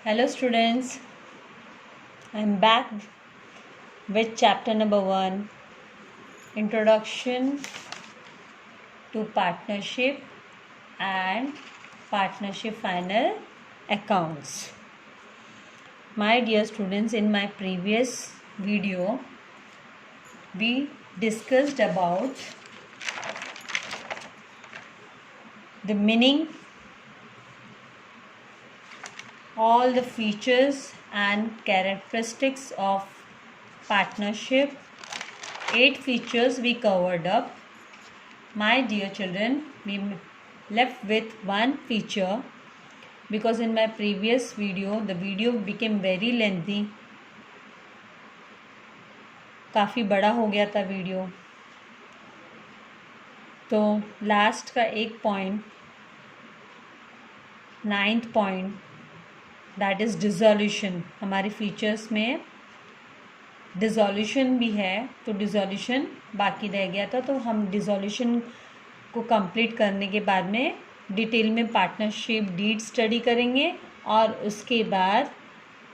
Hello students, I am back with chapter number 1, Introduction to Partnership and Partnership Final Accounts. My dear students, in my previous video, we discussed about the meaning, all the features and characteristics of partnership. 8 features we covered up. My dear children, we left with one feature because in my previous video the video became very lengthy. काफ़ी बड़ा हो गया था video. तो last का एक point, 9th point, that is dissolution. हमारे features में डिज़ोल्यूशन भी है, तो डिज़ोल्यूशन बाकी रह गया था. तो हम डिज़ोल्यूशन को कंप्लीट करने के बाद में डिटेल में पार्टनरशिप डीड स्टडी करेंगे और उसके बाद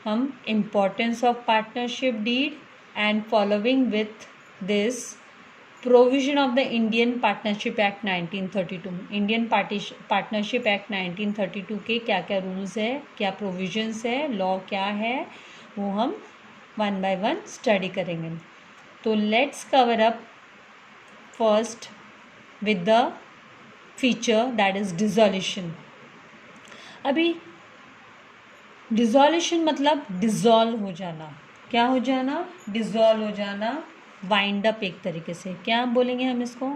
हम importance of partnership deed and following with this provision of the Indian partnership act 1932. Indian partnership act 1932 के क्या क्या रूल्स है, क्या प्रोविजंस है, लॉ क्या है, वो हम वन बाय वन स्टडी करेंगे. तो let's cover up first with the feature that is dissolution. अभी डिज़ोल्यूशन मतलब डिज़ोल्व हो जाना. क्या हो जाना? डिज़ोल्व हो जाना, वाइंड अप. एक तरीके से क्या बोलेंगे हम इसको?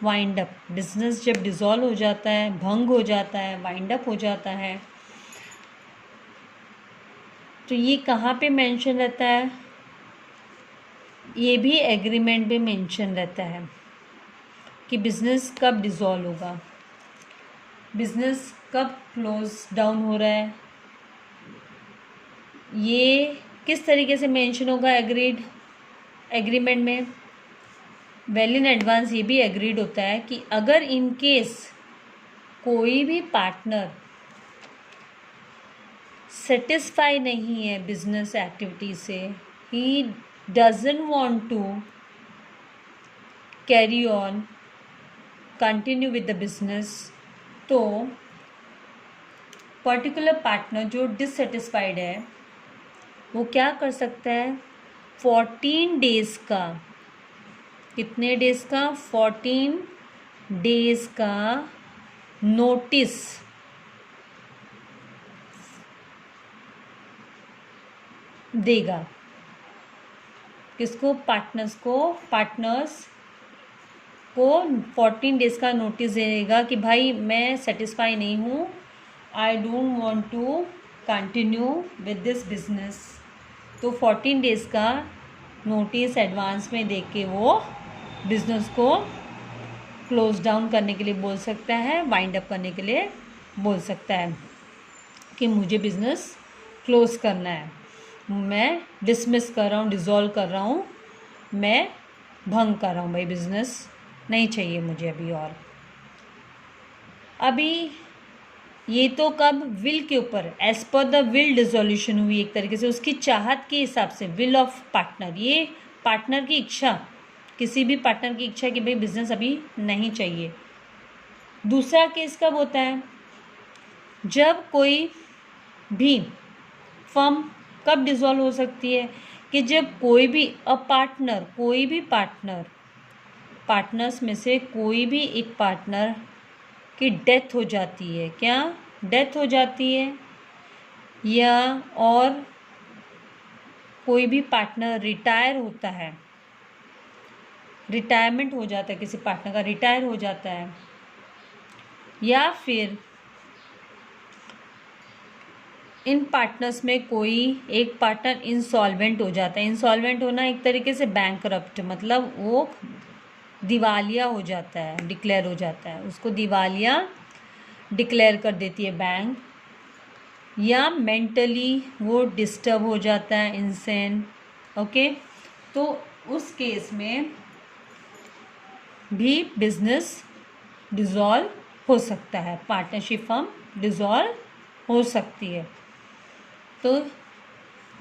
Wind up. बिजनेस जब डिज़ोल्व हो जाता है, भंग हो जाता है, वाइंड अप हो जाता है, तो ये कहाँ पे मेंशन रहता है? ये भी एग्रीमेंट पे मेंशन रहता है कि बिज़नेस कब डिज़ोल्व होगा, बिज़नेस कब क्लोज डाउन हो रहा है, ये किस तरीके से मेंशन होगा एग्रीमेंट में. वेल इन एडवांस ये भी एग्रीड होता है कि अगर इन केस कोई भी पार्टनर सेटिस्फाई नहीं है बिजनेस एक्टिविटी से, he doesn't want to carry on continue with the business, तो पर्टिकुलर पार्टनर जो डिससेटिस्फाइड है वो क्या कर सकता है? 14 डेज़ का, कितने डेज़ का? 14 डेज़ का नोटिस देगा. किसको? पार्टनर्स को 14 डेज़ का नोटिस देगा कि भाई मैं सेटिस्फाई नहीं हूँ, I don't want to continue with this business. तो 14 डेज़ का नोटिस एडवांस में दे के वो बिज़नेस को क्लोज डाउन करने के लिए बोल सकता है, वाइंड अप करने के लिए बोल सकता है कि मुझे बिज़नेस क्लोज करना है, मैं डिसमिस कर रहा हूँ, डिज़ोल्व कर रहा हूँ, मैं भंग कर रहा हूँ, भाई बिज़नेस नहीं चाहिए मुझे अभी. और अभी ये तो कब? विल के ऊपर, एज पर द विल डिज़ोल्यूशन हुई, एक तरीके से उसकी चाहत के हिसाब से, विल ऑफ पार्टनर. ये पार्टनर की इच्छा, किसी भी पार्टनर की इच्छा कि भाई बिजनेस अभी नहीं चाहिए. दूसरा केस कब होता है? जब कोई भी फर्म कब डिज़ोल्व हो सकती है? कि जब कोई भी पार्टनर्स में से कोई भी एक पार्टनर की डेथ हो जाती है. क्या? डेथ हो जाती है, या और कोई भी पार्टनर रिटायर होता है, रिटायरमेंट हो जाता है, किसी पार्टनर का रिटायर हो जाता है, या फिर इन पार्टनर्स में कोई एक पार्टनर इंसॉल्वेंट हो जाता है. इंसॉल्वेंट होना एक तरीके से बैंकरप्ट, मतलब वो दिवालिया हो जाता है, डिक्लेयर हो जाता है, उसको दिवालिया डिक्लेयर कर देती है बैंक, या मेंटली वो डिस्टर्ब हो जाता है, इंसेन. ओके, तो उस केस में भी बिजनेस डिज़ोल्व हो सकता है, पार्टनरशिप फर्म डिज़ोल्व हो सकती है. तो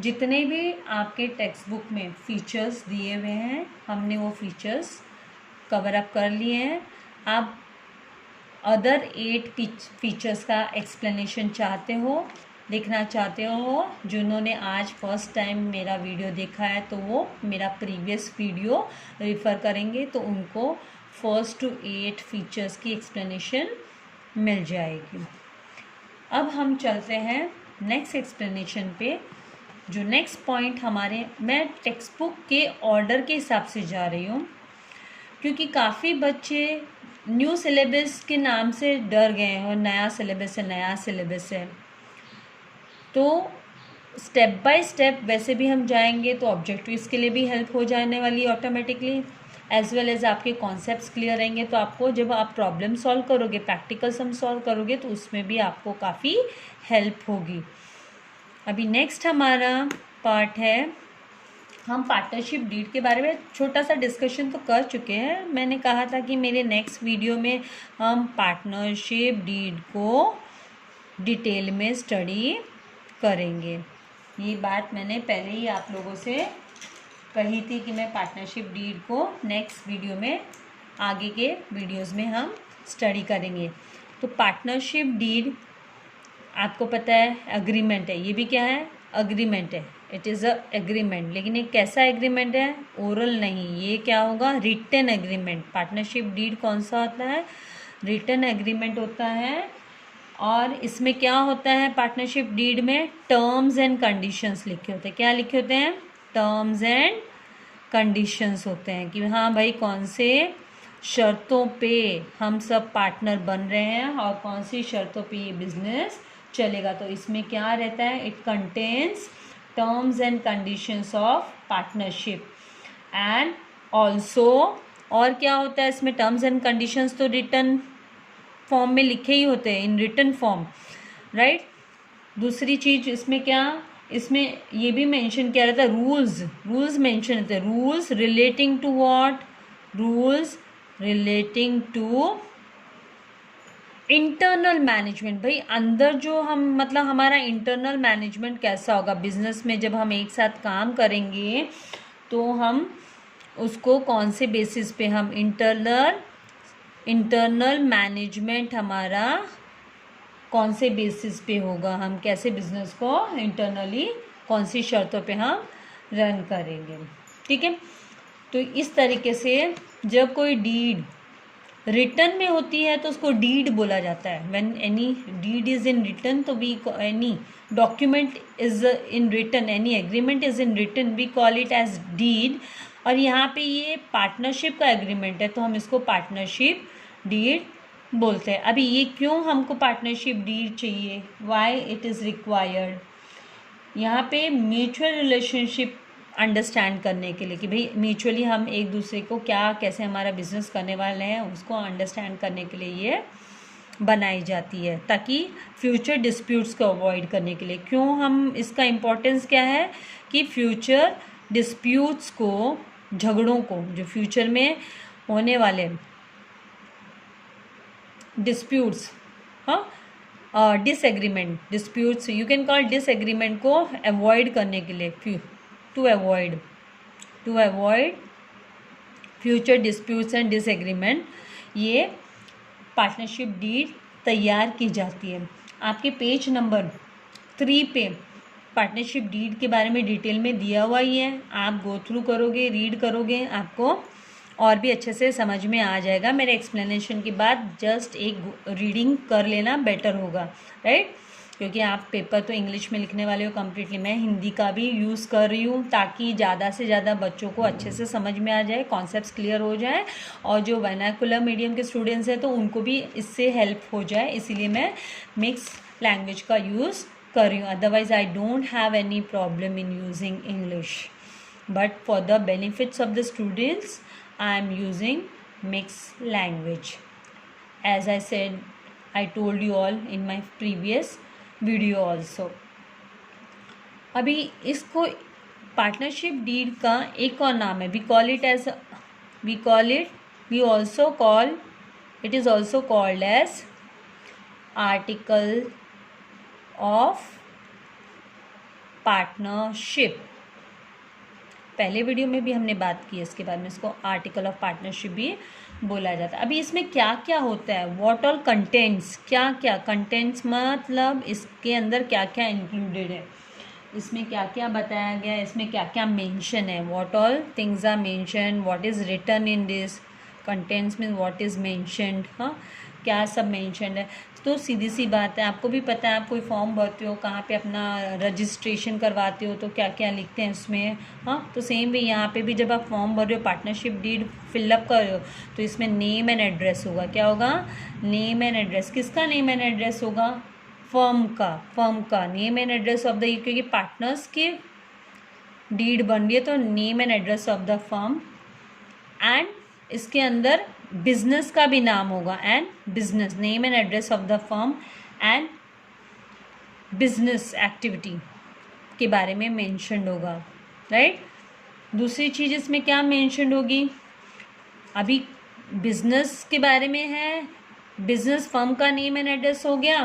जितने भी आपके टेक्स्ट बुक में फीचर्स दिए हुए हैं हमने वो फीचर्स कवर अप कर लिए हैं। आप अदर 8 फीचर्स का एक्सप्लेनेशन चाहते हो, देखना चाहते हो, जिन्होंने आज फर्स्ट टाइम मेरा वीडियो देखा है तो वो मेरा प्रीवियस वीडियो रेफ़र करेंगे तो उनको फर्स्ट टू 8 फीचर्स की एक्सप्लेनेशन मिल जाएगी। अब हम चलते हैं नेक्स्ट एक्सप्लेनेशन पे। जो नेक्स्ट पॉइंट हमारे, मैं टेक्स्ट बुक के ऑर्डर के हिसाब से जा रही हूँ क्योंकि काफ़ी बच्चे न्यू सिलेबस के नाम से डर गए हैं और नया सिलेबस है तो स्टेप बाय स्टेप वैसे भी हम जाएंगे तो ऑब्जेक्टिव्स के लिए भी हेल्प हो जाने वाली ऑटोमेटिकली, एज वेल एज आपके कॉन्सेप्ट्स क्लियर रहेंगे। तो आपको जब आप प्रॉब्लम सॉल्व करोगे, प्रैक्टिकल सम सॉल्व करोगे तो उसमें भी आपको काफ़ी हेल्प होगी। अभी नेक्स्ट हमारा पार्ट है, हम पार्टनरशिप डीड के बारे में छोटा सा डिस्कशन तो कर चुके हैं। मैंने कहा था कि मेरे नेक्स्ट वीडियो में हम पार्टनरशिप डीड को डिटेल में स्टडी करेंगे। ये बात मैंने पहले ही आप लोगों से कही थी कि मैं पार्टनरशिप डीड को नेक्स्ट वीडियो में, आगे के वीडियोस में हम स्टडी करेंगे। तो पार्टनरशिप डीड आपको पता है अग्रीमेंट है, ये भी क्या है, अग्रीमेंट है, इट इज़ अ एग्रीमेंट। लेकिन ये कैसा एग्रीमेंट है, ओरल नहीं, ये क्या होगा, रिटन एग्रीमेंट। पार्टनरशिप डीड कौन सा होता है, रिटन एग्रीमेंट होता है। और इसमें क्या होता है, पार्टनरशिप डीड में टर्म्स एंड कंडीशंस लिखे होते हैं। क्या लिखे होते हैं, टर्म्स एंड कंडीशंस होते हैं कि हाँ भाई कौन से शर्तों पे हम सब पार्टनर बन रहे हैं और कौन सी शर्तों पे ये बिजनेस चलेगा। तो इसमें क्या रहता है, it contains terms and conditions of partnership and also, और क्या होता है इसमें, टर्म्स एंड कंडीशंस तो रिटन फॉर्म में लिखे ही होते हैं, इन रिटन फॉर्म, राइट। दूसरी चीज इसमें क्या, इसमें ये भी मेंशन किया रहता है, रूल्स मेंशन होते हैं, rules relating to what, rules relating to internal management. भाई अंदर जो हम, मतलब हमारा इंटरनल मैनेजमेंट कैसा होगा बिजनेस में, जब हम एक साथ काम करेंगे तो हम उसको कौन से बेसिस पे, हम इंटरनल मैनेजमेंट हमारा कौन से बेसिस पे होगा, हम कैसे बिजनेस को इंटरनली कौन सी शर्तों पे हम रन करेंगे, ठीक है। तो इस तरीके से जब कोई डीड रिटन में होती है तो उसको डीड बोला जाता है। When any deed is in written, तो we, any document is in written, any agreement is in written, we call it as deed. और यहाँ पे ये पार्टनरशिप का एग्रीमेंट है तो हम इसको पार्टनरशिप डीड बोलते हैं। अभी ये क्यों हमको पार्टनरशिप डीड चाहिए, वाई इट इज़ रिक्वायर्ड, यहाँ पे म्यूचुअल रिलेशनशिप अंडरस्टैंड करने के लिए कि भाई म्यूचुअली हम एक दूसरे को क्या, कैसे हमारा बिजनेस करने वाले हैं उसको अंडरस्टैंड करने के लिए ये बनाई जाती है, ताकि फ्यूचर डिस्प्यूट्स को अवॉइड करने के लिए। क्यों हम, इसका इम्पोर्टेंस क्या है कि फ्यूचर डिस्प्यूट्स को, झगड़ों को, जो फ्यूचर में होने वाले डिस्प्यूट्स, हाँ disagreement, disputes you can call disagreement को अवॉइड करने के लिए, to avoid future disputes and disagreement, ये पार्टनरशिप डीड तैयार की जाती है। आपके पेज नंबर 3 पे पार्टनरशिप डीड के बारे में डिटेल में दिया हुआ ही है, आप गो थ्रू करोगे, रीड करोगे, आपको और भी अच्छे से समझ में आ जाएगा। मेरे एक्सप्लेनेशन के बाद जस्ट एक रीडिंग कर लेना बेटर होगा, राइट, क्योंकि आप पेपर तो इंग्लिश में लिखने वाले हो कम्प्लीटली। मैं हिंदी का भी यूज़ कर रही हूँ ताकि ज़्यादा से ज़्यादा बच्चों को अच्छे से समझ में आ जाए, कॉन्सेप्ट्स क्लियर हो जाए, और जो वर्नाकुलर मीडियम के स्टूडेंट्स हैं तो उनको भी इससे हेल्प हो जाए, इसीलिए मैं मिक्स लैंग्वेज का यूज़ कर रही हूँ। Otherwise I don't have any problem in using English, but for the benefits of the students I am using mixed language. As I said, I told you all in my previous video also. अभी इसको partnership deed का एक और नाम है, we also call, it is also called as article of partnership. पहले video में भी हमने बात की है इसके बारे में, इसको आर्टिकल ऑफ पार्टनरशिप भी बोला जाता है। अभी इसमें क्या क्या होता है, व्हाट ऑल कंटेंट्स, क्या क्या कंटेंट्स मतलब इसके अंदर क्या क्या इंक्लूडेड है, इसमें क्या क्या बताया गया है, इसमें क्या क्या मेंशन है, what all things are mention, what is written in this contents mean what is mentioned, हाँ क्या सब मेंशनड है। तो सीधी सी बात है, आपको भी पता है, आप कोई फॉर्म भरते हो, कहाँ पे अपना रजिस्ट्रेशन करवाते हो तो क्या क्या लिखते हैं उसमें, हाँ तो सेम भी यहाँ पे भी जब आप फॉर्म भर रहे हो, पार्टनरशिप डीड फिलअप कर रहे हो, तो इसमें नेम एंड एड्रेस होगा। क्या होगा, नेम एंड एड्रेस। किसका नेम एंड एड्रेस होगा, फर्म का name and address of the, क्योंकि पार्टनर्स की डीड बन रही है तो name and address of the firm, and इसके अंदर बिजनेस का भी नाम होगा, and business name and address of the firm and business activity के बारे में मेंशन्ड होगा, राइट। दूसरी चीज़ इसमें क्या मेंशन्ड होगी, अभी बिजनेस के बारे में है, बिजनेस फर्म का नेम एंड एड्रेस हो गया,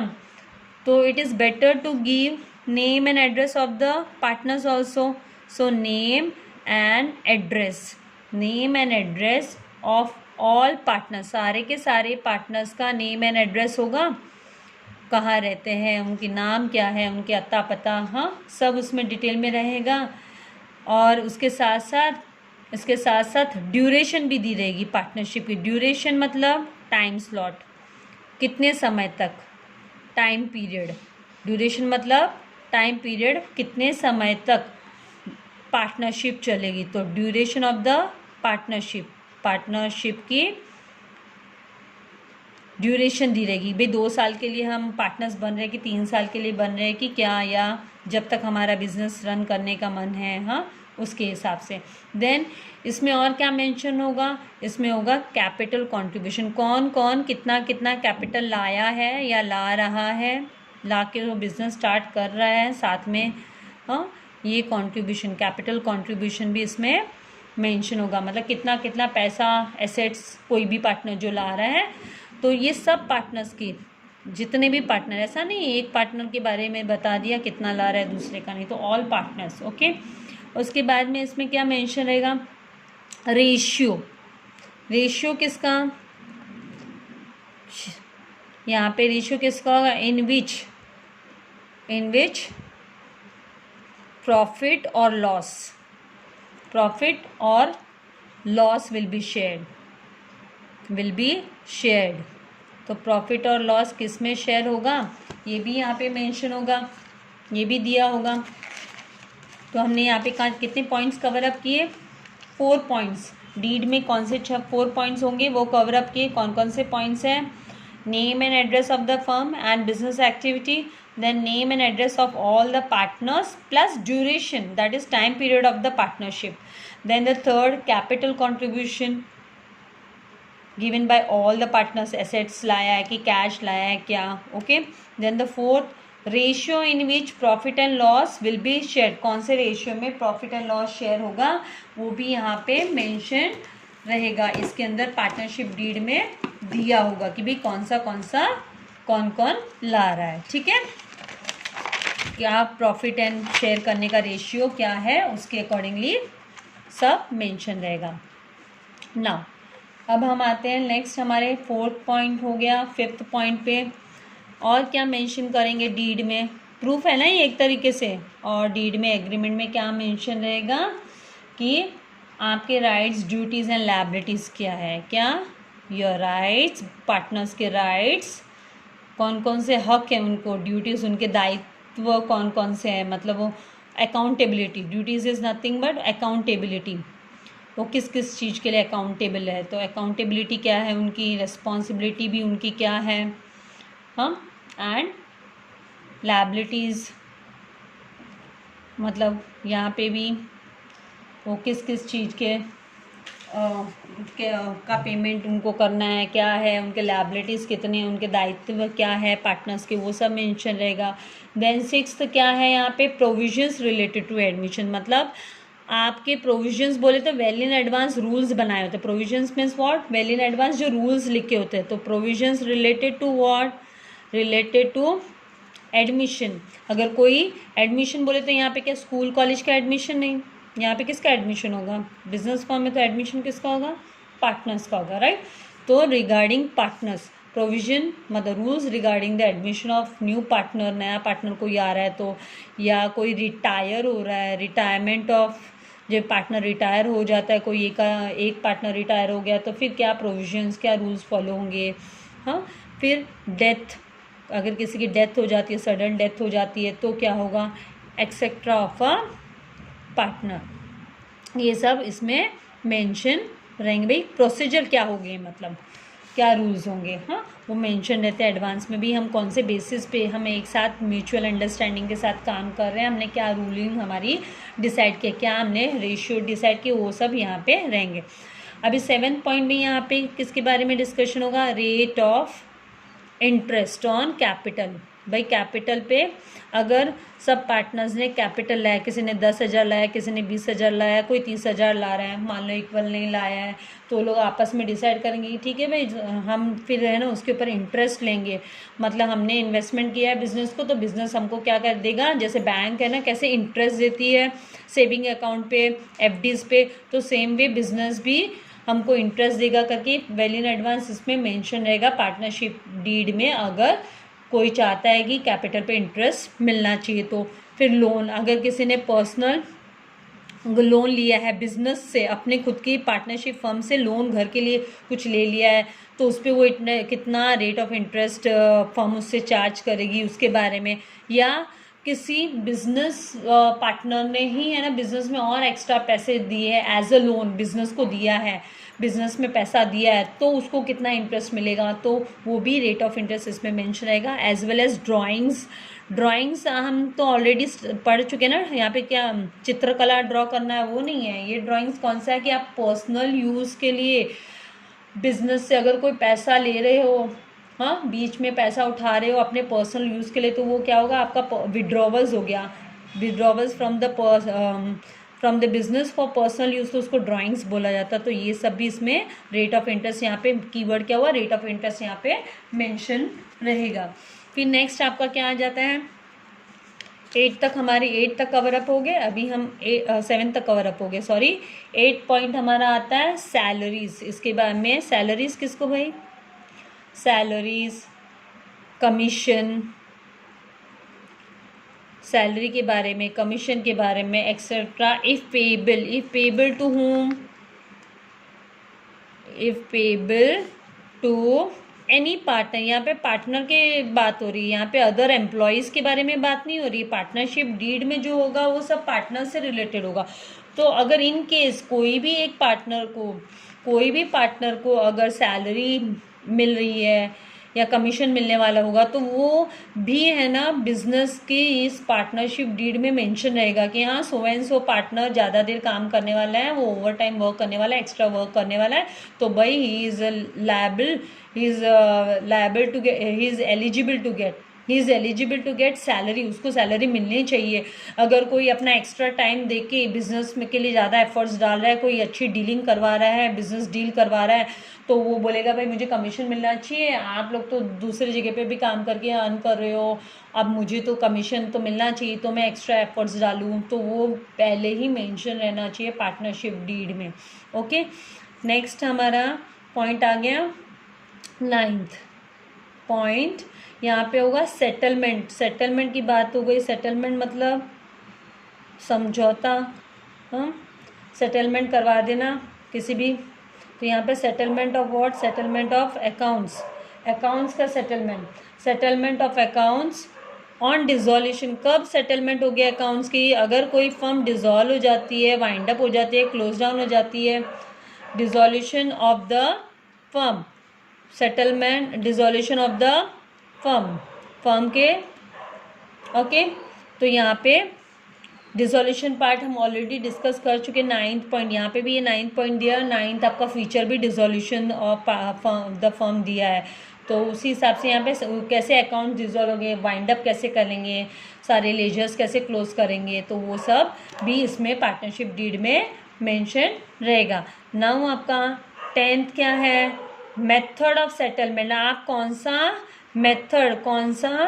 तो it is better to give name and address of the partners also. So name and address, name and address of all partners, सारे के सारे पार्टनर्स का नेम एंड एड्रेस होगा, कहाँ रहते हैं, उनके नाम क्या है, उनके अता पता, हाँ सब उसमें डिटेल में रहेगा। और उसके साथ साथ ड्यूरेशन भी दी रहेगी पार्टनरशिप की। ड्यूरेशन मतलब टाइम स्लॉट, कितने समय तक, टाइम पीरियड। ड्यूरेशन मतलब टाइम पीरियड, कितने समय तक पार्टनरशिप चलेगी। तो ड्यूरेशन ऑफ द पार्टनरशिप की ड्यूरेशन दी रहेगी, भाई 2 साल के लिए हम पार्टनर्स बन रहे हैं कि 3 साल के लिए बन रहे हैं कि क्या, या जब तक हमारा बिजनेस रन करने का मन है, हाँ उसके हिसाब से। देन इसमें और क्या मेंशन होगा, इसमें होगा कैपिटल कंट्रीब्यूशन, कौन कौन कितना कितना कैपिटल लाया है या ला रहा है, ला के वो बिज़नेस स्टार्ट कर रहा है साथ में, हाँ ये कंट्रीब्यूशन, कैपिटल कंट्रीब्यूशन भी इसमें मेंशन होगा, मतलब कितना कितना पैसा, एसेट्स कोई भी पार्टनर जो ला रहा है। तो ये सब पार्टनर्स की, जितने भी पार्टनर, ऐसा नहीं एक पार्टनर के बारे में बता दिया कितना ला रहा है दूसरे का नहीं, तो ऑल पार्टनर्स, ओके। उसके बाद में इसमें क्या मेंशन रहेगा, रेशियो किसका, यहाँ पे रेशियो किसका होगा, इन विच प्रॉफिट और लॉस विल बी शेयर्ड। तो प्रॉफिट और लॉस किस में शेयर होगा, ये भी यहाँ पे मेंशन होगा, ये भी दिया होगा। तो हमने यहाँ पे कितने पॉइंट्स कवर अप किए, 4 पॉइंट्स। डीड में कौन से 4 पॉइंट्स होंगे वो कवर अप किए, कौन कौन से पॉइंट्स हैं, name and address of the firm and business activity, then name and address of all the partners plus duration, that is time period of the partnership. Then the third, capital contribution given by all the partners, assets लाया है कि cash लाया है क्या, okay. Then the fourth, ratio in which profit and loss will be shared, कौन से ratio में profit and loss share होगा वो भी यहाँ पे मेंशन रहेगा, इसके अंदर पार्टनरशिप डीड में दिया होगा कि भाई कौन कौन ला रहा है, ठीक है। क्या प्रॉफिट एंड शेयर करने का रेशियो क्या है, उसके अकॉर्डिंगली सब मेंशन रहेगा। नाउ अब हम आते हैं नेक्स्ट, हमारे 4th पॉइंट हो गया, 5th पॉइंट पे और क्या मेंशन करेंगे डीड में, प्रूफ है ना ये एक तरीके से। और डीड में एग्रीमेंट में क्या मेंशन रहेगा कि आपके राइट्स, ड्यूटीज़ एंड लायबिलिटीज़ क्या है, क्या योर राइट्स, पार्टनर्स के राइट्स, कौन कौन से हक हैं उनको, ड्यूटीज़ उनके दायित्व कौन कौन से हैं, मतलब वो accountability, duties is nothing but accountability, वो किस किस चीज़ के लिए अकाउंटेबल है, तो अकाउंटेबिलिटी क्या है उनकी, रिस्पॉन्सिबिलिटी भी उनकी क्या है, हम एंड लायबिलिटीज़ मतलब यहाँ पे भी वो किस किस चीज़ के का पेमेंट उनको करना है, क्या है उनके लायबिलिटीज़ कितने हैं, उनके दायित्व क्या है पार्टनर्स के, वो सब मेंशन रहेगा। देन 6th क्या है यहाँ पे, प्रोविजंस रिलेटेड टू एडमिशन, मतलब आपके प्रोविजंस बोले तो वेल इन एडवांस रूल्स बनाए होते हैं, provisions means what, well in advance जो रूल्स लिखे होते हैं, तो provisions related to what, related to admission, अगर कोई एडमिशन बोले तो यहाँ पे क्या स्कूल कॉलेज का एडमिशन नहीं, यहाँ पे किसका एडमिशन होगा, बिजनेस फर्म में तो एडमिशन किसका होगा, पार्टनर्स का होगा, राइट। तो रिगार्डिंग पार्टनर्स प्रोविजन मतलब rules regarding the admission of new partner, नया पार्टनर कोई आ रहा है तो, या कोई रिटायर हो रहा है, रिटायरमेंट ऑफ, जब पार्टनर रिटायर हो जाता है, कोई एक पार्टनर रिटायर हो गया तो फिर क्या प्रोविजंस, क्या रूल्स फॉलो होंगे। हाँ, फिर डेथ, अगर किसी की डेथ हो जाती है, सडन डेथ हो जाती है तो क्या होगा, एक्सेट्रा ऑफ अ पार्टनर, ये सब इसमें मेंशन रहेंगे। भाई प्रोसीजर क्या होंगे, मतलब क्या रूल्स होंगे, हाँ वो मेंशन रहते हैं। एडवांस में भी हम कौन से बेसिस पे हम एक साथ म्यूचुअल अंडरस्टैंडिंग के साथ काम कर रहे हैं, हमने क्या रूलिंग हमारी डिसाइड किया, क्या हमने रेशियो डिसाइड किया, वो सब यहाँ पे रहेंगे। अभी 7th पॉइंट में यहाँ पे किसके बारे में डिस्कशन होगा, rate of interest on capital. भाई कैपिटल पे अगर सब पार्टनर्स ने कैपिटल लाया, किसी ने 10,000 लाया, किसी ने 20,000 लाया, कोई 30,000 ला रहा है, मान लो इक्वल नहीं लाया है, तो लोग आपस में डिसाइड करेंगे कि ठीक है भाई हम फिर है ना उसके ऊपर इंटरेस्ट लेंगे। मतलब हमने इन्वेस्टमेंट किया है बिजनेस को, तो बिजनेस हमको क्या कर देगा, जैसे बैंक है ना कैसे इंटरेस्ट देती है सेविंग अकाउंट पे, एफडीज पे, तो सेम वे बिजनेस भी हमको इंटरेस्ट देगा करके वेल इन एडवांस इसमें मेंशन रहेगा पार्टनरशिप डीड में। अगर कोई चाहता है कि कैपिटल पे इंटरेस्ट मिलना चाहिए तो फिर लोन, अगर किसी ने पर्सनल लोन लिया है बिजनेस से, अपने खुद की पार्टनरशिप फर्म से लोन घर के लिए कुछ ले लिया है, तो उस पर वो इतने कितना रेट ऑफ इंटरेस्ट फर्म उससे चार्ज करेगी उसके बारे में, या किसी बिजनेस पार्टनर ने ही है ना बिजनेस में और एक्स्ट्रा पैसे दिए हैं एज अ लोन, बिजनेस को दिया है, बिजनेस में पैसा दिया है तो उसको कितना इंटरेस्ट मिलेगा, तो वो भी रेट ऑफ इंटरेस्ट इसमें मेंशन रहेगा। एज वेल एज ड्राइंग्स हम तो ऑलरेडी पढ़ चुके हैं ना, यहाँ पे क्या चित्रकला ड्रॉ करना है वो नहीं है, ये ड्राइंग्स कौन सा है कि आप पर्सनल यूज़ के लिए बिजनेस से अगर कोई पैसा ले रहे हो, हाँ बीच में पैसा उठा रहे हो अपने पर्सनल यूज़ के लिए, तो वो क्या होगा आपका विड्रॉवल्स हो गया, withdrawals from the business for personal use, तो उसको ड्राइंग्स बोला जाता है। तो ये सब भी इसमें रेट ऑफ इंटरेस्ट यहाँ पे कीवर्ड क्या हुआ, रेट ऑफ इंटरेस्ट यहाँ पे मेंशन रहेगा। फिर नेक्स्ट आपका क्या आ जाता है, 8 तक हमारी 8 तक कवर अप हो गए, अभी हम 7 तक कवर अप हो गए, सॉरी 8 पॉइंट हमारा आता है सैलरीज। इसके बारे में सैलरीज किसको भाई, सैलरीज, कमीशन, सैलरी के बारे में, कमीशन के बारे में etcetera. If payable to whom, if payable to any partner, यहाँ पे पार्टनर के बात हो रही है, यहाँ पे अदर एम्प्लॉयज़ के बारे में बात नहीं हो रही है। पार्टनरशिप डीड में जो होगा वो सब पार्टनर से रिलेटेड होगा। तो अगर इन केस कोई भी पार्टनर को अगर सैलरी मिल रही है या कमीशन मिलने वाला होगा, तो वो भी है ना बिजनेस की इस पार्टनरशिप डीड में मेंशन रहेगा कि हाँ सो एंड सो पार्टनर ज़्यादा देर काम करने वाला है, वो ओवर टाइम वर्क करने वाला है, एक्स्ट्रा वर्क करने वाला है, तो भाई he is eligible to get salary, उसको सैलरी मिलनी चाहिए। अगर कोई अपना एक्स्ट्रा टाइम दे के बिजनेस में के लिए ज़्यादा एफर्ट्स डाल रहा है, कोई अच्छी डीलिंग करवा रहा है, बिजनेस डील करवा रहा है, तो वो बोलेगा भाई मुझे कमीशन मिलना चाहिए, आप लोग तो दूसरी जगह पे भी काम करके अर्न कर रहे हो, अब मुझे तो कमीशन तो मिलना चाहिए, तो मैं एक्स्ट्रा एफर्ट्स डालूँ, तो वो पहले ही मेंशन रहना चाहिए पार्टनरशिप डीड में। ओके, नेक्स्ट हमारा पॉइंट आ गया 9th पॉइंट, यहाँ पे होगा सेटलमेंट। सेटलमेंट की बात हो गई, सेटलमेंट मतलब समझौता, हाँ सेटलमेंट करवा देना किसी भी, तो यहाँ पे settlement of what, settlement of accounts, accounts का settlement of accounts on dissolution. कब सेटलमेंट हो गया अकाउंट्स की, अगर कोई फर्म डिसॉल्व हो जाती है, वाइंड अप हो जाती है, क्लोज डाउन हो जाती है, dissolution of the firm, settlement dissolution of the firm के, ओके। तो यहाँ पे डिसॉल्यूशन पार्ट हम ऑलरेडी डिस्कस कर चुके। 9th पॉइंट, यहाँ पे भी ये 9th पॉइंट दिया, 9th आपका फीचर भी डिसॉल्यूशन ऑफ द फर्म दिया है, तो उसी हिसाब से यहाँ पे कैसे अकाउंट डिसॉल्व होंगे, वाइंड अप कैसे करेंगे, सारे लेजर्स कैसे क्लोज करेंगे, तो वो सब भी इसमें पार्टनरशिप डीड में मेंशन रहेगा। नाउ आपका 10th क्या है, मेथड ऑफ सेटलमेंट। आप कौन सा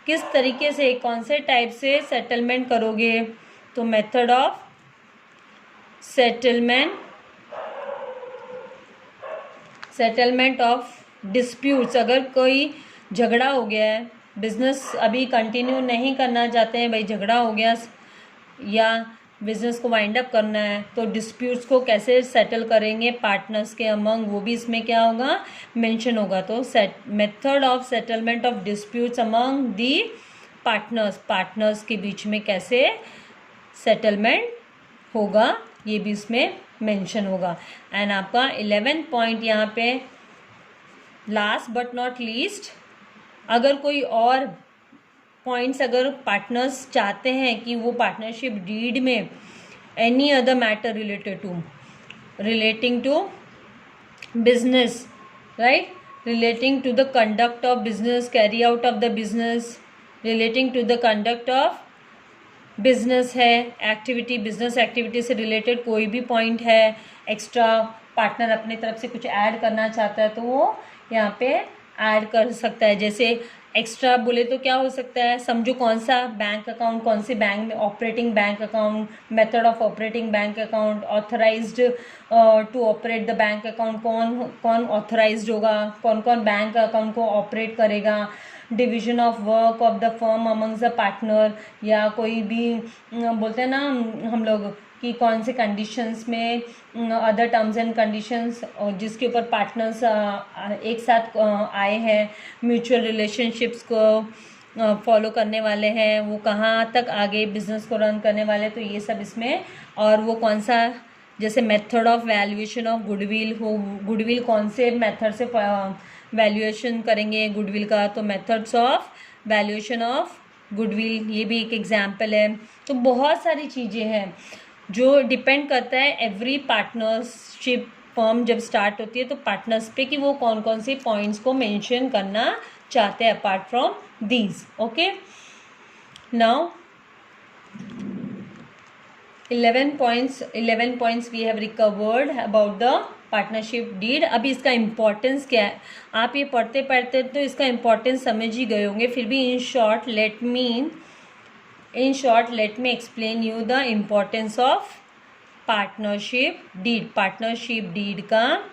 किस तरीके से, कौन से टाइप से सेटलमेंट करोगे? तो method of settlement of disputes. अगर कोई झगड़ा हो गया है, बिजनेस अभी कंटिन्यू नहीं करना चाहते हैं, भाई झगड़ा हो गया या बिजनेस को वाइंड अप करना है, तो डिस्प्यूट्स को कैसे सेटल करेंगे पार्टनर्स के अमंग, वो भी इसमें क्या होगा, मेंशन होगा। तो method of settlement of disputes among the partners के बीच में कैसे सेटलमेंट होगा, ये भी इसमें मेंशन होगा। एंड आपका 11th पॉइंट यहाँ पे लास्ट बट नॉट लीस्ट, अगर कोई और पॉइंट्स अगर पार्टनर्स चाहते हैं कि वो पार्टनरशिप डीड में any other matter relating to business, right, relating to the conduct of business, carry out of the business, relating to the conduct of business है, एक्टिविटी, बिजनेस एक्टिविटी से related कोई भी point है, extra partner अपने तरफ से कुछ add करना चाहता है तो वो यहाँ पे ऐड कर सकता है। जैसे एक्स्ट्रा बोले तो क्या हो सकता है, समझो कौन सा बैंक अकाउंट, कौन से बैंक में operating bank account, method of operating bank account, authorised to operate the bank account, कौन ऑथराइज्ड होगा, कौन कौन बैंक अकाउंट को ऑपरेट करेगा, division of work of the firm amongst the partner, या कोई भी बोलते हैं ना हम लोग कि कौन से कंडीशंस में, अदर टर्म्स एंड कंडीशंस जिसके ऊपर पार्टनर्स एक साथ आए हैं, म्यूचुअल रिलेशनशिप्स को फॉलो करने वाले हैं, वो कहाँ तक आगे बिजनेस को रन करने वाले, तो ये सब इसमें, और वो कौन सा, जैसे method of valuation of goodwill हो, गुडविल कौन से मेथड से वैल्यूएशन करेंगे गुडविल का, तो methods of valuation of goodwill, ये भी एक एग्जाम्पल है। तो बहुत सारी चीज़ें हैं जो डिपेंड करता है एवरी पार्टनरशिप फर्म जब स्टार्ट होती है तो पार्टनर्स पे कि वो कौन कौन से पॉइंट्स को मेंशन करना चाहते हैं apart from these. Okay, now 11 points we have recovered about the partnership deed. अभी इसका इम्पोर्टेंस क्या है, आप ये पढ़ते पढ़ते तो इसका इम्पोर्टेंस समझ ही गए होंगे, फिर भी in short let me explain you the importance of partnership deed. Partnership deed का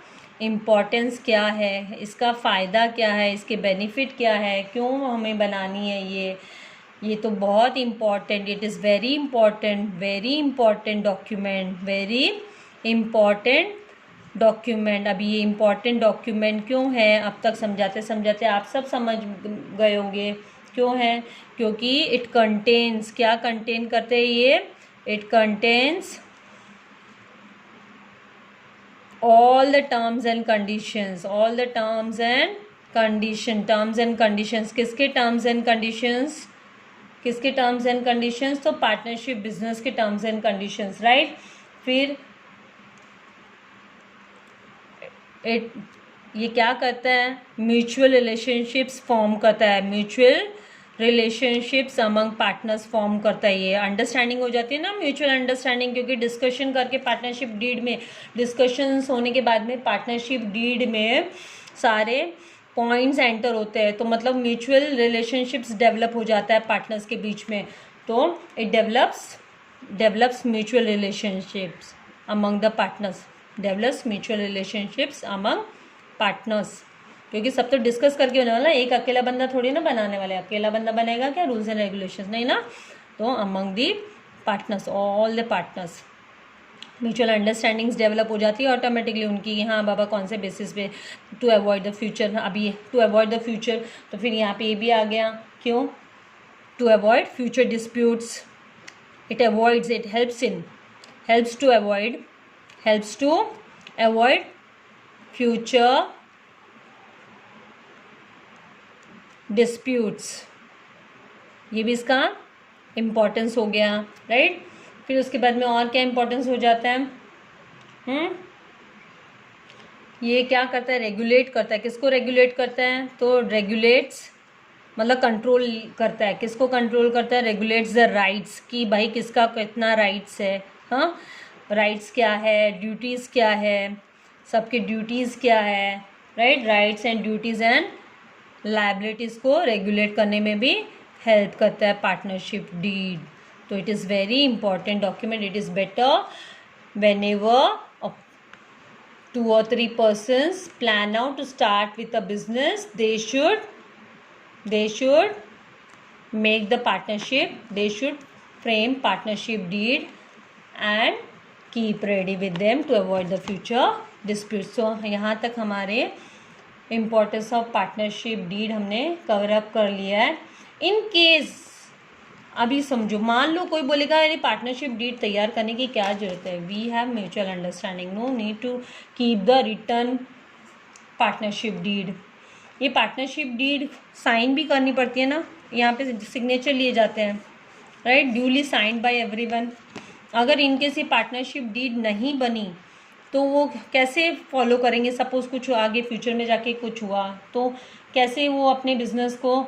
इम्पोर्टेंस क्या है, इसका फ़ायदा क्या है, इसके बेनिफिट क्या है, क्यों हमें बनानी है ये तो बहुत important, it is very important document. अभी ये इम्पॉर्टेंट डॉक्यूमेंट क्यों है, अब तक समझाते समझाते आप सब समझ गए होंगे क्यों है, क्योंकि इट कंटेन्स, क्या कंटेन करते हैं ये, it contains all the terms and conditions, terms and conditions, किसके terms and conditions, तो पार्टनरशिप बिजनेस के टर्म्स एंड कंडीशंस, राइट। फिर ये क्या करता है, म्यूचुअल रिलेशनशिप्स फॉर्म करता है, mutual relationships among partners form करता है। ये अंडरस्टैंडिंग हो जाती है ना, म्यूचुअल अंडरस्टैंडिंग, क्योंकि डिस्कशन करके पार्टनरशिप डीड में, डिस्कशंस होने के बाद में पार्टनरशिप डीड में सारे पॉइंट्स एंटर होते हैं, तो मतलब म्यूचुअल रिलेशनशिप्स डेवलप हो जाता है पार्टनर्स के बीच में, तो it develops mutual relationships among the partners, क्योंकि सब तो डिस्कस करके होने वाला, एक अकेला बंदा थोड़ी ना बनाने वाला है, अकेला बंदा बनेगा क्या, रूल्स एंड रेगुलेशंस नहीं ना, तो among the partners, all the partners mutual understandings develop हो जाती है ऑटोमेटिकली उनकी, हाँ बाबा कौन से बेसिस पे, टू अवॉइड द फ्यूचर। अब ये टू अवॉइड द फ्यूचर, तो फिर यहाँ पे ये भी आ गया, क्यों, to avoid future disputes, it helps to avoid future disputes, ये भी इसका इम्पोर्टेंस हो गया, राइट। फिर उसके बाद में और क्या इम्पोर्टेंस हो जाता है, ये क्या करता है, रेगुलेट करता है, किसको रेगुलेट करता है, तो रेगुलेट्स मतलब कंट्रोल करता है, किसको कंट्रोल करता है, रेगुलेट्स द राइट्स, कि भाई किसका कितना राइट्स है, हाँ राइट्स क्या है, ड्यूटीज़ क्या है, सबके ड्यूटीज़ क्या है, right, rights and duties and liabilities को रेगुलेट करने में भी हेल्प करता है पार्टनरशिप डीड। तो it is very important document. It is better whenever 2 or 3 persons plan out to start with a business, they should make the partnership, they should frame partnership deed and keep ready with them to avoid the future disputes. So यहाँ तक हमारे importance of partnership deed हमने cover up कर लिया है। In case अभी समझो, मान लो कोई बोलेगा यानी पार्टनरशिप डीड तैयार करने की क्या ज़रूरत है, we have mutual understanding, no need to keep the written partnership deed. ये पार्टनरशिप डीड साइन भी करनी पड़ती है ना, यहाँ पे सिग्नेचर लिए जाते हैं, right, duly signed by everyone. अगर इनके से पार्टनरशिप डीड नहीं बनी तो वो कैसे फॉलो करेंगे? सपोज़ कुछ आगे फ्यूचर में जाके कुछ हुआ तो कैसे वो अपने बिजनेस को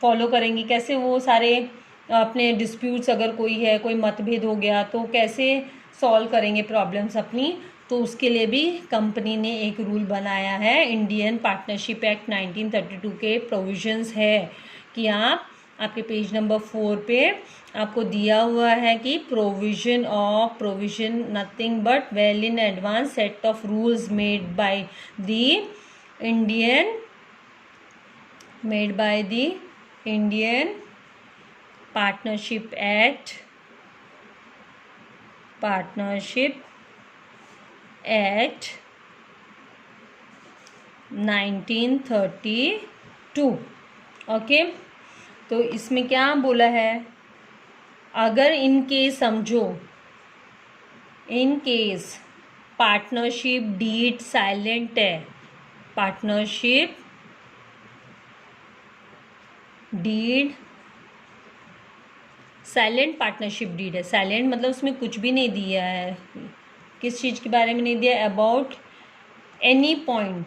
फॉलो करेंगे? कैसे वो सारे अपने डिस्प्यूट्स, अगर कोई है, कोई मतभेद हो गया तो कैसे सॉल्व करेंगे प्रॉब्लम्स अपनी? तो उसके लिए भी कंपनी ने एक रूल बनाया है। इंडियन पार्टनरशिप एक्ट 1932 के प्रोविजंस है कि आपके पेज नंबर 4 पे आपको दिया हुआ है कि provision nothing but well in advance set of rules made by the Indian partnership act 1932। Okay, तो इसमें क्या बोला है? अगर इन केस समझो, in case partnership deed silent है, partnership deed silent partnership deed है। साइलेंट मतलब उसमें कुछ भी नहीं दिया है, किस चीज़ के बारे में नहीं दिया, अबाउट एनी पॉइंट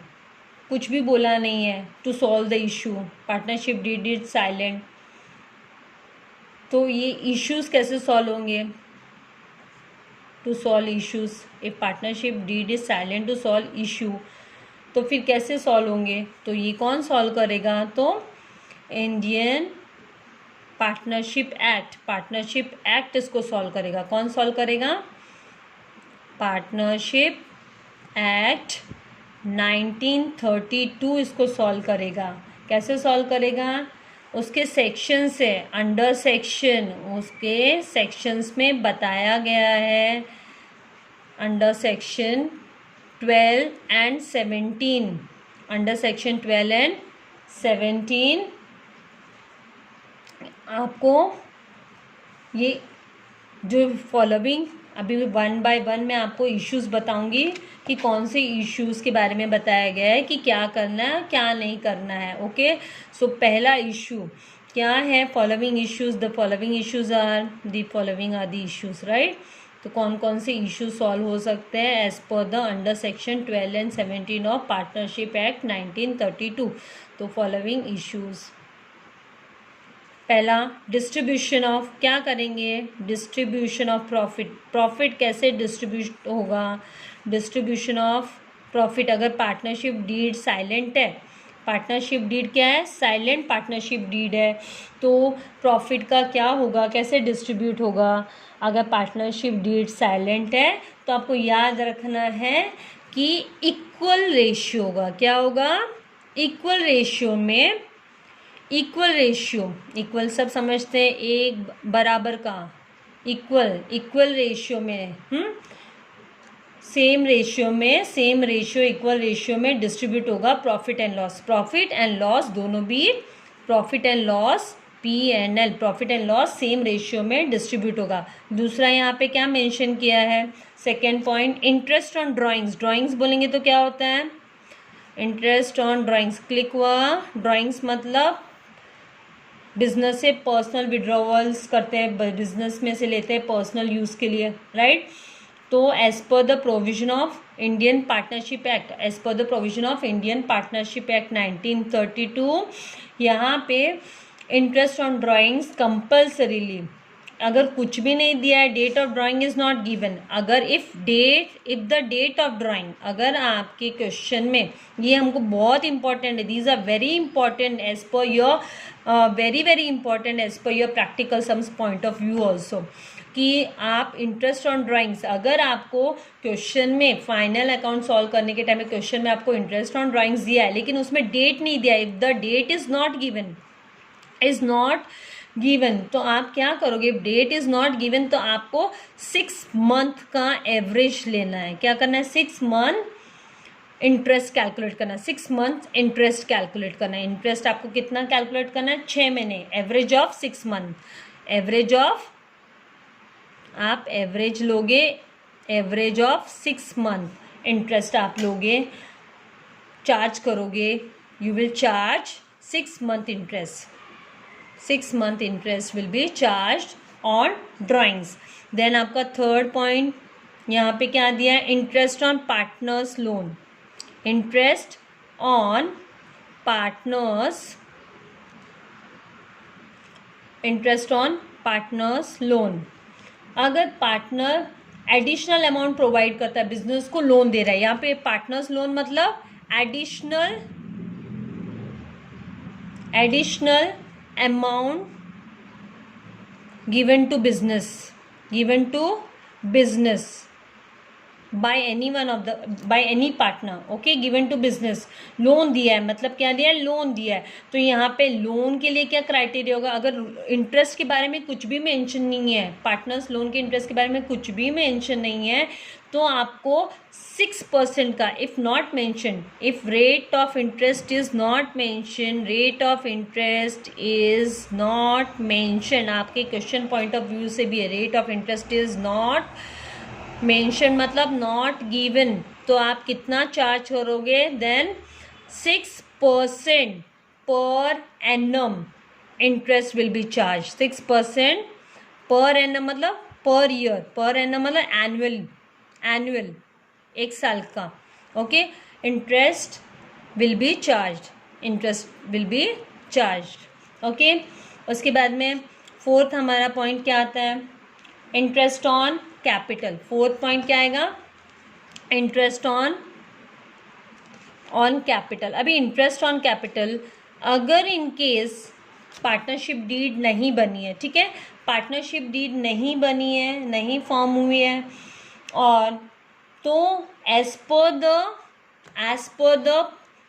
कुछ भी बोला नहीं है to solve the issue. Partnership deed is silent, तो ये इश्यूज कैसे सॉल्व होंगे? To solve issues, if partnership deed is silent to solve issue, तो फिर कैसे सॉल्व होंगे? तो ये कौन सॉल्व करेगा? तो इंडियन पार्टनरशिप एक्ट इसको सॉल्व करेगा। कौन सॉल्व करेगा? पार्टनरशिप एक्ट 1932 इसको सॉल्व करेगा। कैसे सॉल्व करेगा? उसके सेक्शन से, अंडर सेक्शन, उसके सेक्शंस में बताया गया है, under section 12 and 17, under section 12 and 17 आपको ये जो फॉलोइंग अभी 1 by 1 मैं आपको इश्यूज़ बताऊंगी कि कौन से इश्यूज़ के बारे में बताया गया है कि क्या करना है क्या नहीं करना है। ओके, सो पहला इशू क्या है? Following issues, the following issues are the following are the issues, right. तो कौन कौन से इश्यूज सॉल्व हो सकते हैं as per the under section 12 and 17 of partnership act 1932? तो फॉलोइंग इश्यूज़, पहला डिस्ट्रीब्यूशन ऑफ, क्या करेंगे? डिस्ट्रीब्यूशन ऑफ प्रॉफिट कैसे डिस्ट्रीब्यूट होगा? डिस्ट्रीब्यूशन ऑफ प्रॉफिट, अगर पार्टनरशिप डीड साइलेंट है, पार्टनरशिप डीड क्या है? साइलेंट पार्टनरशिप डीड है, तो प्रॉफिट का क्या होगा, कैसे डिस्ट्रीब्यूट होगा? अगर पार्टनरशिप डीड साइलेंट है तो आपको याद रखना है कि इक्वल रेशियो होगा। क्या होगा? इक्वल रेशियो में, इक्वल सब समझते हैं, एक बराबर का, इक्वल रेशियो में, सेम रेशियो इक्वल रेशियो में डिस्ट्रीब्यूट होगा प्रॉफिट एंड लॉस दोनों भी, profit and loss P&L, profit and loss same ratio में डिस्ट्रीब्यूट होगा। दूसरा यहाँ पे क्या मेंशन किया है? Second point, interest on drawings बोलेंगे तो क्या होता है? इंटरेस्ट ऑन ड्राइंग्स, क्लिक हुआ, ड्राइंग्स मतलब बिजनेस से पर्सनल विड्रॉवल्स करते हैं, बिजनेस में से लेते हैं पर्सनल यूज़ के लिए, राइट। तो as per the provision of Indian partnership act 1932 यहाँ पे इंटरेस्ट ऑन ड्राइंग्स कंपल्सरीली अगर कुछ भी नहीं दिया है, date of drawing is not given, अगर if the date of drawing, अगर आपके क्वेश्चन में, ये हमको बहुत इंपॉर्टेंट है, these are very important as per your very important as per your practical sums point of view also, कि आप इंटरेस्ट ऑन ड्राइंग्स, अगर आपको क्वेश्चन में फाइनल अकाउंट सॉल्व करने के टाइम में क्वेश्चन में आपको इंटरेस्ट ऑन ड्राइंग्स दिया है लेकिन उसमें डेट नहीं दिया, if the date is not given, तो आप क्या करोगे? डेट इज नॉट गिवन तो आपको 6 मंथ का एवरेज लेना है। क्या करना है? 6 मंथ इंटरेस्ट कैलकुलेट करना है, 6 मंथ इंटरेस्ट कैलकुलेट करना है। इंटरेस्ट आपको कितना कैलकुलेट करना है? 6 महीने, average of 6 month, average of, आप एवरेज लोगे, एवरेज ऑफ 6 मंथ इंटरेस्ट आप लोगे, चार्ज करोगे, you will charge 6 month interest, 6 month interest will be charged on drawings. Then आपका थर्ड पॉइंट यहाँ पे क्या दिया है? Interest on partners loan, interest on partners loan. अगर पार्टनर एडिशनल अमाउंट प्रोवाइड करता है, बिजनेस को लोन दे रहा है, यहाँ पे पार्टनर्स लोन मतलब additional amount given to business by any partner, okay, given to business, loan दिया है, मतलब क्या दिया है? लोन दिया है। तो यहाँ पे लोन के लिए क्या क्राइटेरिया होगा? अगर इंटरेस्ट के बारे में कुछ भी मेंशन नहीं है, पार्टनर्स लोन के इंटरेस्ट के बारे में कुछ भी मेंशन नहीं है, तो आपको 6% का, if not mention, if rate of interest is not mention, आपके क्वेश्चन पॉइंट ऑफ व्यू से भी है, rate of interest is not mention मतलब नॉट गिवन, तो आप कितना चार्ज करोगे? Then 6% per annum interest will be charge, 6% per annum मतलब पर ईयर, पर एनम मतलब एनुअल 1 साल का, okay. Interest will B charged, okay. उसके बाद में फोर्थ हमारा पॉइंट क्या आता है? Interest on capital. Fourth point क्या आएगा? Interest on capital. अभी इंटरेस्ट ऑन कैपिटल, अगर इन केस पार्टनरशिप डीड नहीं बनी है, ठीक है, पार्टनरशिप डीड नहीं बनी है, नहीं फॉर्म हुई है, और तो as per the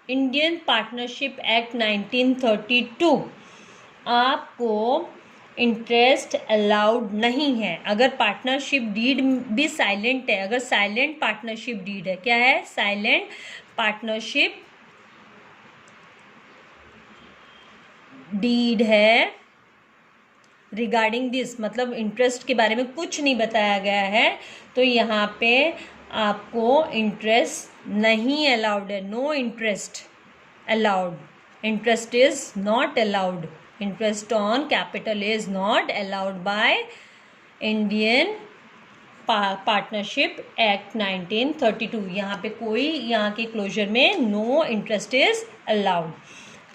Indian partnership act 1932 आपको इंटरेस्ट अलाउड नहीं है। अगर पार्टनरशिप डीड भी साइलेंट है, अगर साइलेंट पार्टनरशिप डीड है, क्या है? साइलेंट पार्टनरशिप डीड है रिगार्डिंग दिस, मतलब इंटरेस्ट के बारे में कुछ नहीं बताया गया है, तो यहाँ पे आपको इंटरेस्ट नहीं अलाउड है, no interest allowed, interest is not allowed, interest on capital is not allowed by Indian partnership act 1932। यहाँ पे कोई, यहाँ के क्लोजर में no interest is allowed.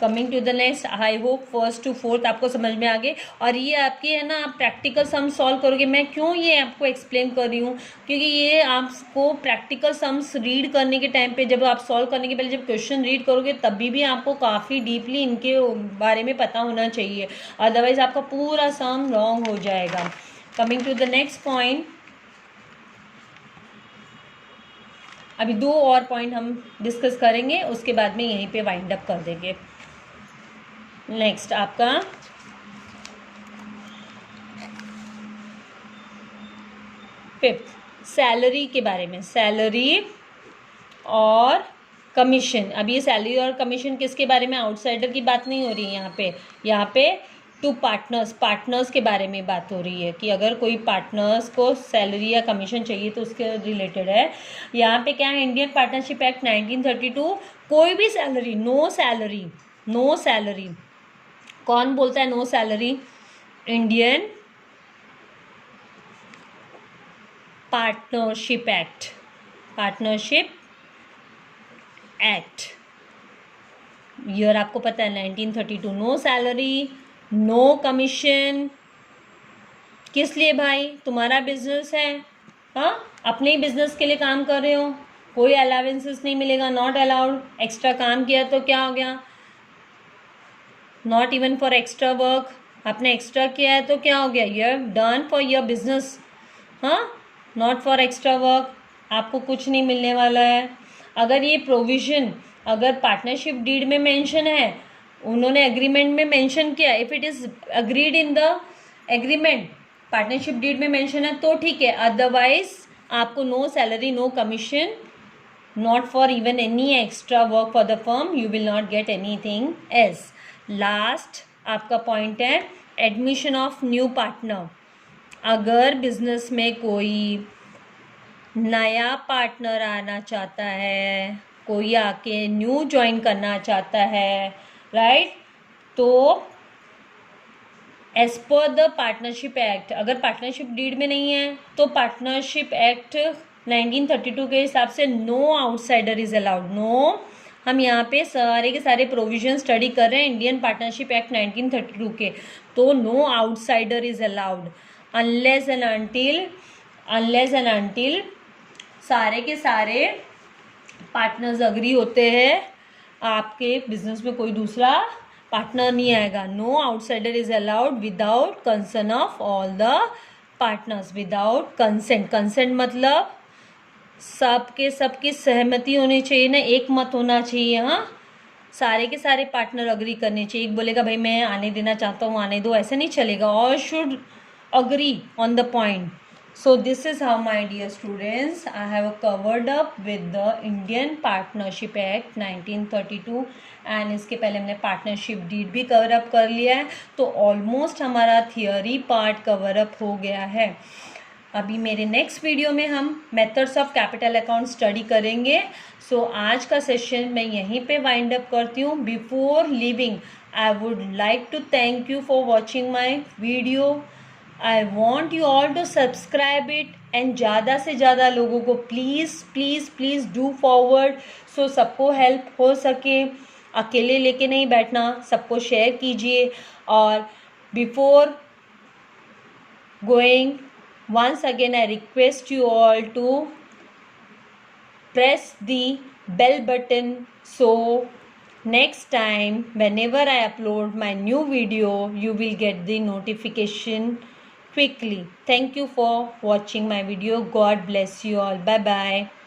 Coming to the next, I hope first to fourth आपको समझ में आ गए, और ये आपके है ना, आप प्रैक्टिकल सम सॉल्व करोगे। मैं क्यों ये आपको एक्सप्लेन कर रही हूँ? क्योंकि ये आपको प्रैक्टिकल सम्स रीड करने के टाइम पे, जब आप सॉल्व करने के पहले जब क्वेश्चन रीड करोगे तभी भी आपको काफ़ी डीपली इनके बारे में पता होना चाहिए, अदरवाइज आपका पूरा सम रॉन्ग हो जाएगा। Coming to the next point, अभी 2 और पॉइंट हम डिस्कस करेंगे, उसके बाद में यहीं पे वाइंड अप कर देंगे। नेक्स्ट आपका फिफ्थ, सैलरी के बारे में, सैलरी और कमीशन। अब ये सैलरी और कमीशन किसके बारे में? आउटसाइडर की बात नहीं हो रही है यहाँ पे टू पार्टनर्स के बारे में बात हो रही है, कि अगर कोई पार्टनर्स को सैलरी या कमीशन चाहिए तो उसके रिलेटेड है। यहाँ पे क्या है? इंडियन पार्टनरशिप एक्ट 1932, कोई भी सैलरी, नो सैलरी, कौन बोलता है no salary? Indian partnership act, year आपको पता है 1932। नो सैलरी, नो कमीशन, किस लिए भाई? तुम्हारा बिजनेस है, हाँ, अपने ही बिजनेस के लिए काम कर रहे हो, कोई अलाउंसेस नहीं मिलेगा, नॉट अलाउड। एक्स्ट्रा काम किया तो क्या हो गया? Not even for extra work. आपने एक्स्ट्रा किया है तो क्या हो गया? You have done for your business, हाँ, नॉट फॉर एक्स्ट्रा वर्क। आपको कुछ नहीं मिलने वाला है। अगर ये प्रोविज़न अगर पार्टनरशिप डीड में मेंशन है, उन्होंने एग्रीमेंट में मेंशन किया, if it is agreed in the agreement, partnership deed में मेंशन है तो ठीक है, अदरवाइज आपको no salary, no commission, not for even any extra work for the firm, you will not get anything else. Last आपका point है admission of new partner. अगर business में कोई नया पार्टनर आना चाहता है, कोई आके न्यू ज्वाइन करना चाहता है, राइट, तो as per the partnership act, अगर पार्टनरशिप डीड में नहीं है तो पार्टनरशिप एक्ट 1932 के हिसाब से no outsider is allowed. No, हम यहाँ पे सारे के सारे प्रोविजन स्टडी कर रहे हैं इंडियन पार्टनरशिप एक्ट 1932 के, तो no outsider is allowed unless and until सारे के सारे पार्टनर्स अग्री होते हैं, आपके बिजनेस में कोई दूसरा पार्टनर नहीं आएगा। No outsider is allowed without consent of all the partners, without consent. Consent मतलब सबकी सहमति होनी चाहिए ना, एक मत होना चाहिए, हाँ, सारे के सारे पार्टनर अग्री करने चाहिए। एक बोलेगा भाई मैं आने देना चाहता हूँ, आने दो, ऐसे नहीं चलेगा, all should agree on the point. So this is how, my dear students, I have covered up with the Indian Partnership Act 1932 and इसके पहले हमने पार्टनरशिप डीड भी कवर अप कर लिया है, तो ऑलमोस्ट हमारा थियोरी पार्ट कवर अप हो गया है। अभी मेरे नेक्स्ट वीडियो में हम methods of capital account study करेंगे। सो आज का सेशन मैं यहीं पे वाइंड अप करती हूँ। Before leaving I would like to thank you for watching my video. I want you all to subscribe it and ज़्यादा से ज़्यादा लोगों को प्लीज़ डू फॉरवर्ड, सो सबको हेल्प हो सके। अकेले लेके नहीं बैठना, सबको शेयर कीजिए। और before going, once again I request you all to press the bell button, so next time whenever I upload my new video you will get the notification quickly. Thank you for watching my video. God bless you all. Bye bye.